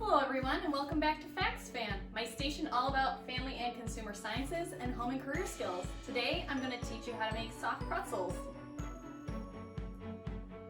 Hello everyone and welcome back to FactsFan, my station all about family and consumer sciences and home and career skills. Today I'm going to teach you how to make soft pretzels.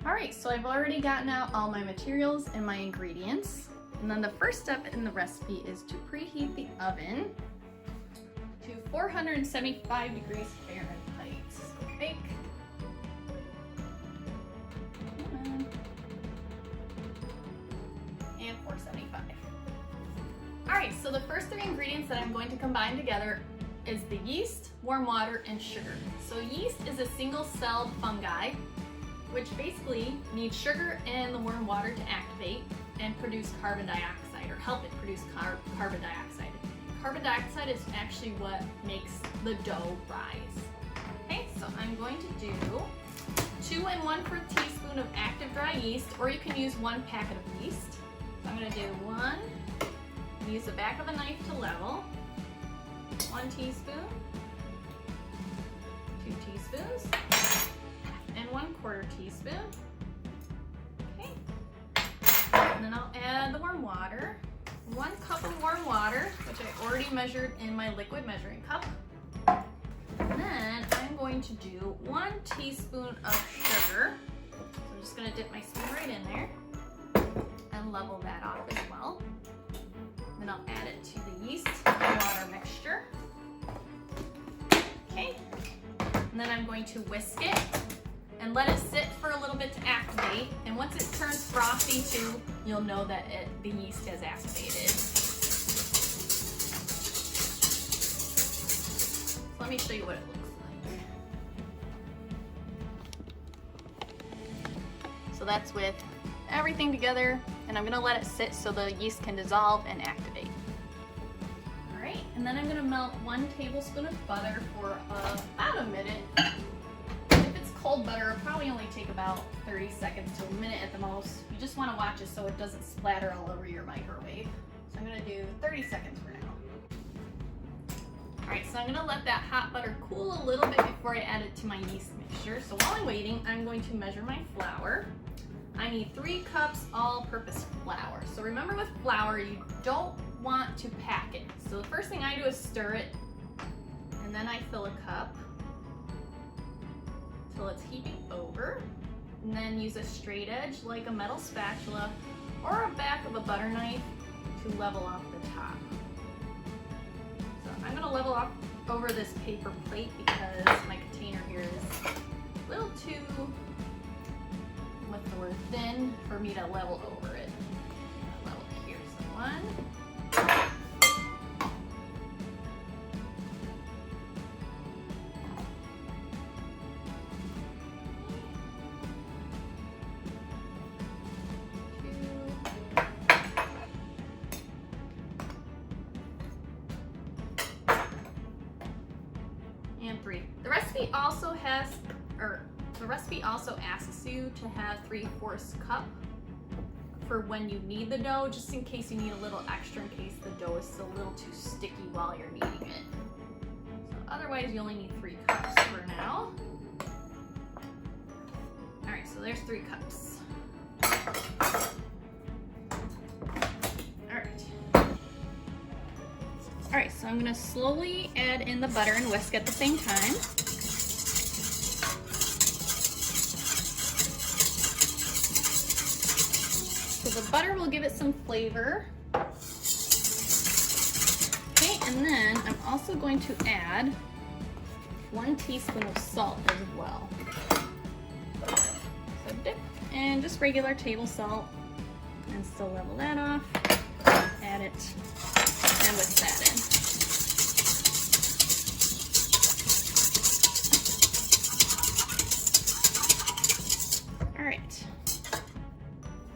Alright, so I've already gotten out all my materials and my ingredients. And then the first step in the recipe is to preheat the oven to 475 degrees Fahrenheit. Bake. And 475. Alright, so the first three ingredients that I'm going to combine together is the yeast, warm water, and sugar. So yeast is a single-celled fungi, which basically needs sugar and the warm water to activate and produce carbon dioxide, or help it produce carbon dioxide. Carbon dioxide is actually what makes the dough rise. Okay, so I'm going to do 2 and 1/4 teaspoon of active dry yeast, or you can use 1 packet of yeast. So I'm going to do 1, use the back of a knife to level, 1 teaspoon, 2 teaspoons, and 1/4 teaspoon. Okay, and then I'll add the warm water, 1 cup of warm water, which I already measured in my liquid measuring cup. And then I'm going to do 1 teaspoon of sugar. So I'm just going to dip my spoon right in there and level that off as well. Then I'll add it to the yeast and water mixture. Okay, and then I'm going to whisk it and let it sit for a little bit to activate. And once it turns frothy too, you'll know that the yeast has activated. So let me show you what it looks like. So that's with everything together, and I'm gonna let it sit so the yeast can dissolve and activate. All right, and then I'm gonna melt 1 tablespoon of butter for about a minute. If it's cold butter, it'll probably only take about 30 seconds to a minute at the most. You just wanna watch it so it doesn't splatter all over your microwave. So I'm gonna do 30 seconds for now. All right, so I'm gonna let that hot butter cool a little bit before I add it to my yeast mixture. So while I'm waiting, I'm going to measure my flour. I need 3 cups all-purpose flour. So remember, with flour, you don't want to pack it. So the first thing I do is stir it, and then I fill a cup till it's heaping over, and then use a straight edge like a metal spatula or a back of a butter knife to level off the top. So I'm gonna level off over this paper plate because my container here is a little too, what's the word, thin for me to level over it. Level here, so 1. And 3. The recipe also has, the recipe also asks you to have 3/4 cup for when you knead the dough, just in case you need a little extra in case the dough is still a little too sticky while you're kneading it. So otherwise you only need 3 cups for now. All right, so there's 3 cups. All right, so I'm gonna slowly add in the butter and whisk at the same time. So the butter will give it some flavor. Okay, and then I'm also going to add 1 teaspoon of salt as well. So dip, and just regular table salt, and still level that off. Add it, and whisk that in.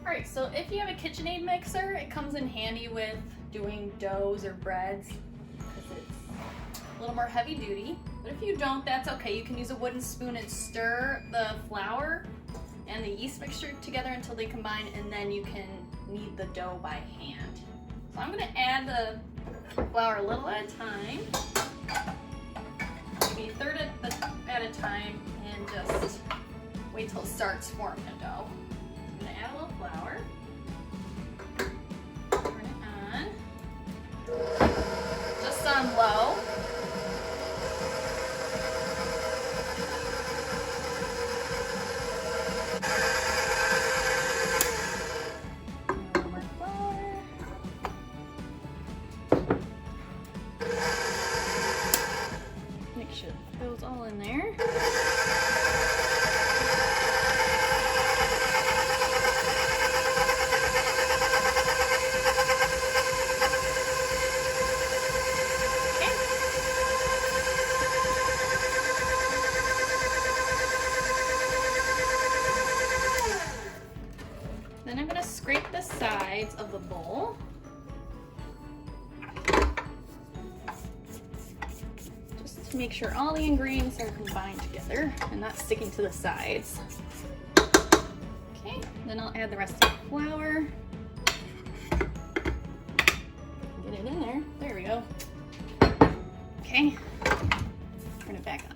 Alright, so if you have a KitchenAid mixer, it comes in handy with doing doughs or breads because it's a little more heavy duty. But if you don't, that's okay. You can use a wooden spoon and stir the flour and the yeast mixture together until they combine, and then you can knead the dough by hand. So I'm going to add the flour a little at a time, maybe a third at a time, and just wait till it starts forming a dough. I'm going to add a little flour. Turn it on low. Make sure it goes all in there. Then I'm going to scrape the sides of the bowl. Just to make sure all the ingredients are combined together and not sticking to the sides. Okay, then I'll add the rest of the flour. Get it in there. There we go. Okay, turn it back on.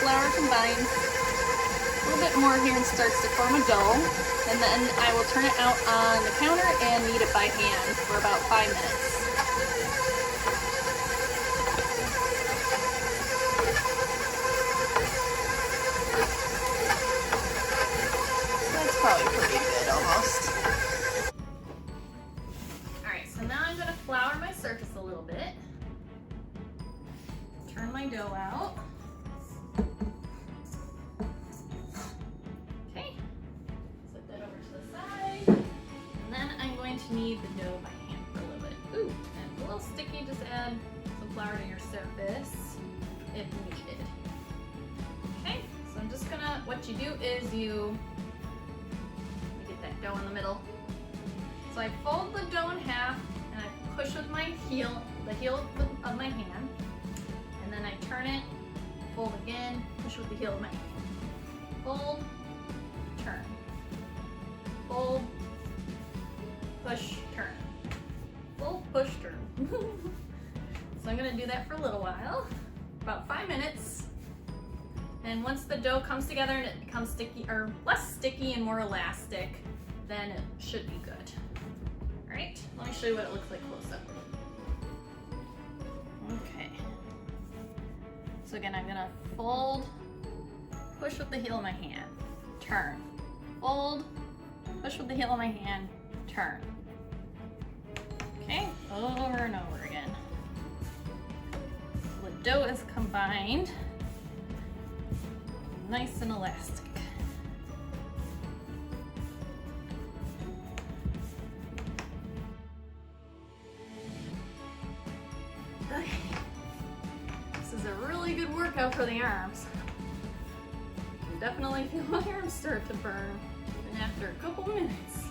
Flour combines a little bit more here and starts to form a dough, and then I will turn it out on the counter and knead it by hand for about 5 minutes. That's probably pretty good almost. Alright, so now I'm going to flour my surface a little bit. Turn my dough out. To knead the dough by hand for a little bit. Ooh, and a little sticky, just add some flour to your surface if needed. Okay, so I'm just gonna, what you do is you get that dough in the middle. So I fold the dough in half and I push with my heel, the heel of my hand, and then I turn it, fold again, push with the heel of my hand. Fold, turn, fold, push, turn. Full push, turn. So I'm gonna do that for a little while, about 5 minutes. And once the dough comes together and it becomes sticky, or less sticky and more elastic, then it should be good. All right, let me show you what it looks like close up. Okay. So again, I'm gonna fold, push with the heel of my hand, turn, fold, push with the heel of my hand, turn. Okay, over and over again. The dough is combined, nice and elastic. Okay. This is a really good workout for the arms. I definitely feel my arms start to burn even after a couple minutes.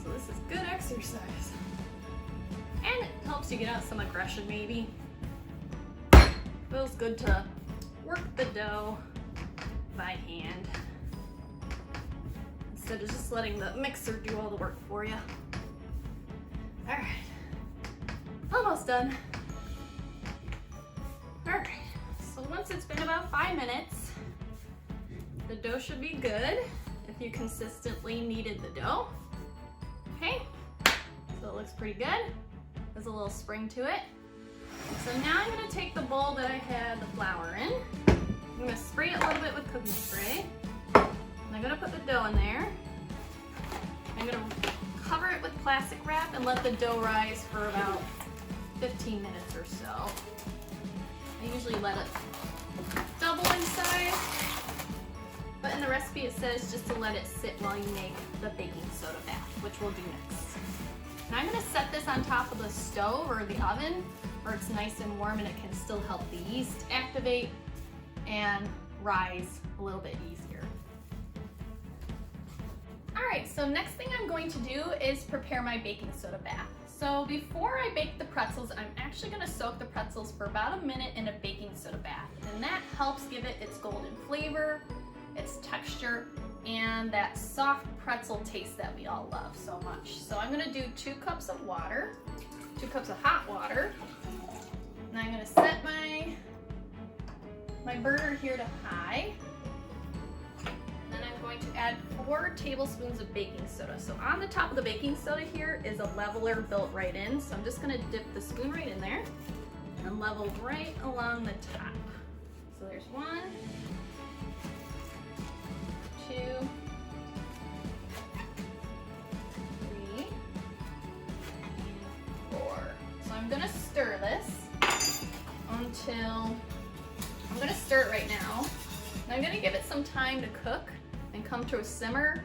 So this is good exercise. And it helps you get out some aggression maybe. Feels good to work the dough by hand instead of just letting the mixer do all the work for you. All right, almost done. All right, so once it's been about 5 minutes, the dough should be good if you consistently kneaded the dough. Okay, so it looks pretty good. There's a little spring to it. So now I'm gonna take the bowl that I had the flour in. I'm gonna spray it a little bit with cooking spray. And I'm gonna put the dough in there. I'm gonna cover it with plastic wrap and let the dough rise for about 15 minutes or so. I usually let it double in size, but in the recipe it says just to let it sit while you make the baking soda bath, which we'll do next. Now I'm going to set this on top of the stove or the oven where it's nice and warm and it can still help the yeast activate and rise a little bit easier. Alright, so next thing I'm going to do is prepare my baking soda bath. So before I bake the pretzels, I'm actually going to soak the pretzels for about a minute in a baking soda bath, and that helps give it its golden flavor, its texture, and that soft pretzel taste that we all love so much. So I'm gonna do 2 cups of water, 2 cups of hot water, and I'm gonna set my my burner here to high. And then I'm going to add 4 tablespoons of baking soda. So on the top of the baking soda here is a leveler built right in. So I'm just gonna dip the spoon right in there and level right along the top. So there's 1, 2, 3, and 4. So I'm gonna stir this until, I'm gonna stir it right now. And I'm gonna give it some time to cook and come to a simmer.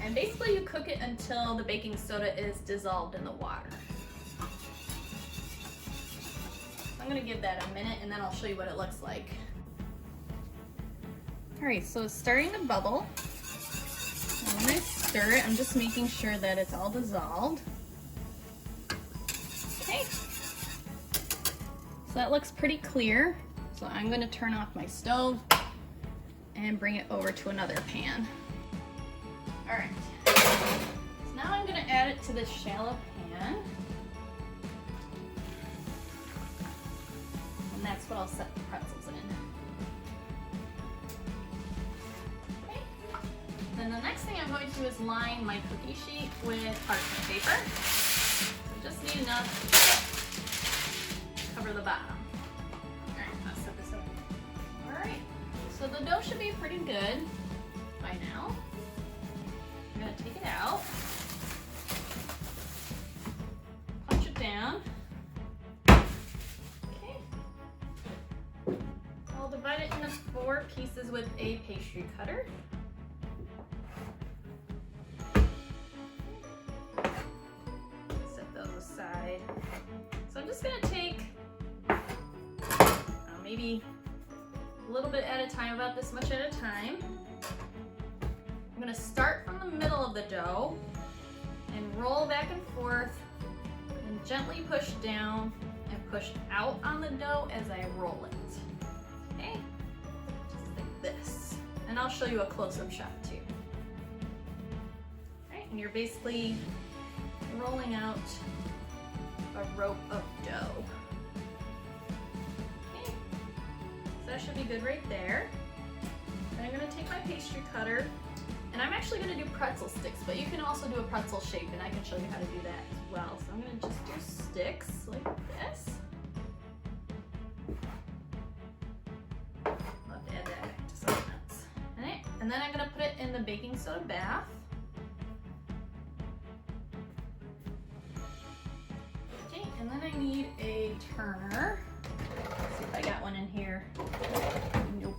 And basically you cook it until the baking soda is dissolved in the water. I'm gonna give that a minute and then I'll show you what it looks like. All right, so it's starting to bubble. And when I stir it, I'm just making sure that it's all dissolved. Okay. So that looks pretty clear. So I'm gonna turn off my stove and bring it over to another pan. All right, so now I'm gonna add it to this shallow pan. And that's what I'll set the pretzels in. Okay. Then the next thing I'm going to do is line my cookie sheet with parchment paper. So just need enough to cover the bottom. All right, I'll set this over. All right, so the dough should be pretty good by now. I'm gonna take it out, punch it down. Okay. I'll divide it into 4 pieces with a pastry cutter. Set those aside. So I'm just gonna take maybe a little bit at a time, about this much at a time. I'm gonna start from the middle of the dough and roll back and forth and gently push down and push out on the dough as I roll it. Okay, just like this. And I'll show you a close-up shot too. All right, and you're basically rolling out a rope of dough. Okay, so that should be good right there. Then I'm gonna take my pastry cutter, and I'm actually gonna do pretzel sticks, but you can also do a pretzel shape, and I can show you how to do that as well. So I'm gonna just do sticks like this. I'll have to add that back to something else. All right, and then I'm gonna put it in the baking soda bath. Okay, and then I need a turner. Let's see if I got one in here. Nope.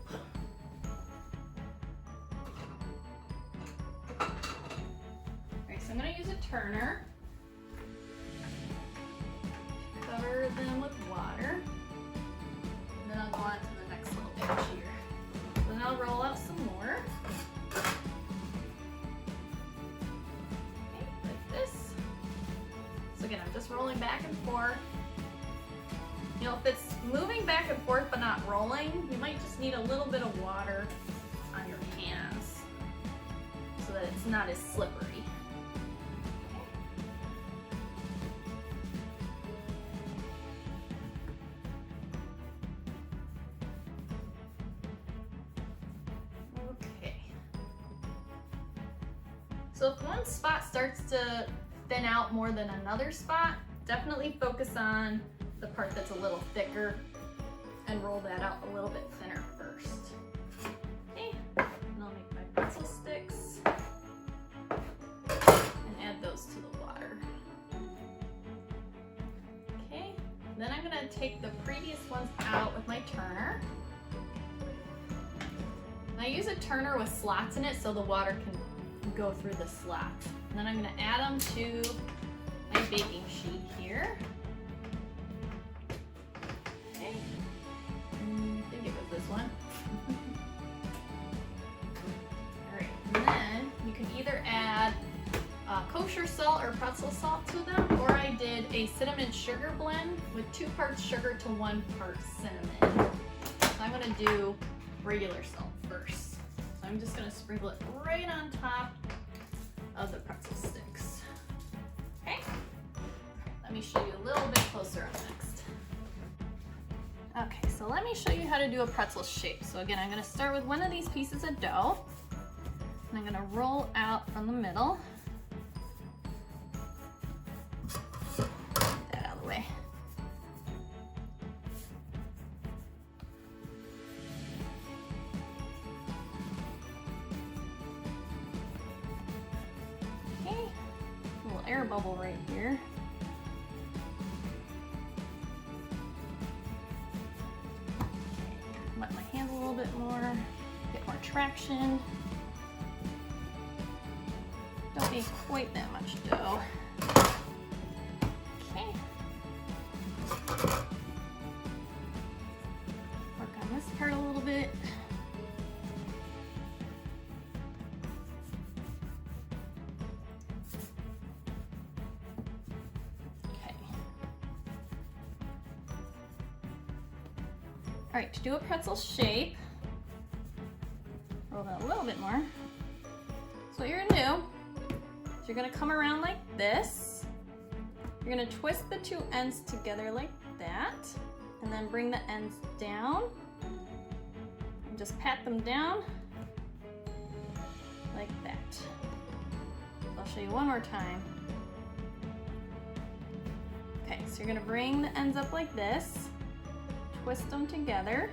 I'm going to use a turner, cover them with water, and then I'll go on to the next little batch here. Then I'll roll out some more, okay, like this. So again, I'm just rolling back and forth. You know, if it's moving back and forth but not rolling, you might just need a little bit of water on your hands so that it's not as slippery. So if one spot starts to thin out more than another spot, definitely focus on the part that's a little thicker and roll that out a little bit thinner first. Okay, and I'll make my pretzel sticks and add those to the water. Okay, then I'm gonna take the previous ones out with my turner. And I use a turner with slots in it so the water can go through the slots. And then I'm going to add them to my baking sheet here. Okay. I think it was this one. Alright, and then you can either add kosher salt or pretzel salt to them, or I did a cinnamon sugar blend with 2 parts sugar to 1 part cinnamon. So I'm going to do regular salt first. I'm just going to sprinkle it right on top of the pretzel sticks. Okay, let me show you a little bit closer up next. Okay, so so let me show you how to do a pretzel shape. So again, I'm gonna start with one of these pieces of dough, and I'm gonna roll out from the middle. Get that out of the way. Okay, a little air bubble right here. Wet my hands a little bit more, get more traction. Don't need quite that much dough. Okay. Work on this part a little bit. Okay. All right, to do a pretzel shape, roll that a little bit more. So what you're gonna do is you're gonna come around like this. You're gonna twist the two ends together like that, and then bring the ends down, and just pat them down like that. I'll show you one more time. Okay, so you're gonna bring the ends up like this, twist them together,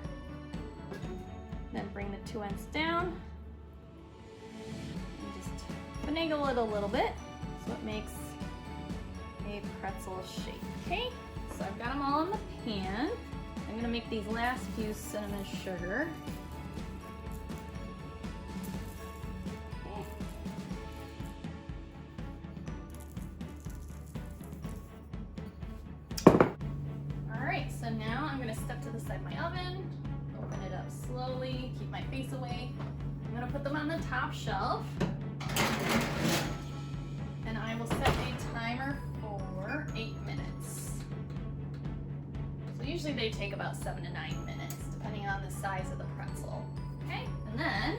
then bring the two ends down, and just finagle it a little bit so it makes a pretzel shape. Okay, so I've got them all in the pan. I'm gonna make these last few cinnamon sugar. So now I'm gonna step to the side of my oven, open it up slowly, keep my face away. I'm gonna put them on the top shelf, and I will set a timer for 8 minutes. So usually they take about 7 to 9 minutes, depending on the size of the pretzel. Okay, and then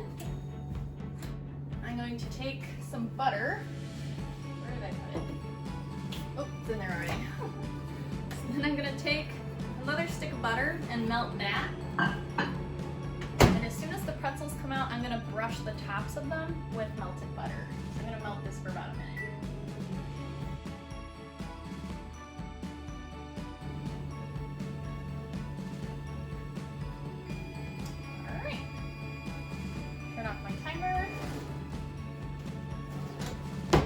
I'm going to take some butter. Where did I put it? Oh, it's in there already. So then I'm gonna take another stick of butter and melt that. And as soon as the pretzels come out, I'm gonna brush the tops of them with melted butter. So I'm gonna melt this for about a minute. All right, turn off my timer. I'm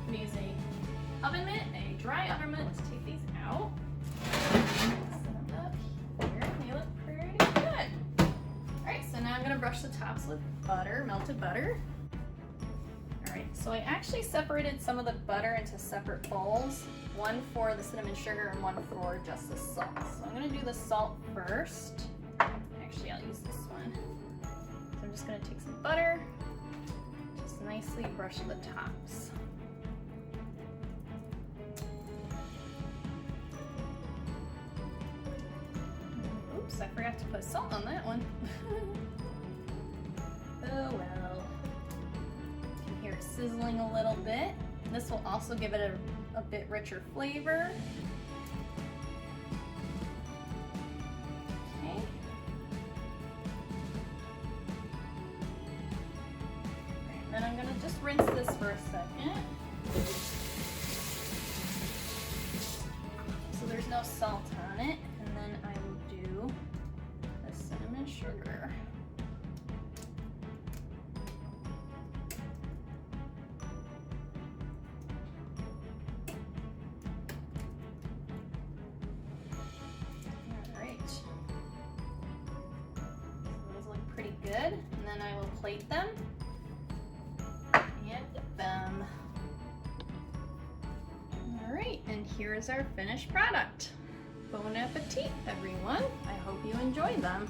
gonna use a oven mitt, a dry oven mitt to take these out. I'm gonna brush the tops with butter, melted butter. All right, so I actually separated some of the butter into separate bowls, one for the cinnamon sugar and one for just the salt. So I'm gonna do the salt first. Actually, I'll use this one. So I'm just gonna take some butter, just nicely brush the tops. Oops, I forgot to put salt on that one. Oh well. You can hear it sizzling a little bit. This will also give it a bit richer flavor. Okay. And then I'm gonna just rinse this for a second. So there's no salt on it. And then I will do the cinnamon sugar. Good, and then I will plate them and dip them. All right, and here is our finished product. Bon appetit, everyone. I hope you enjoyed them.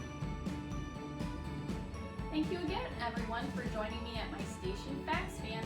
Thank you again, everyone, for joining me at my Station Facts Fan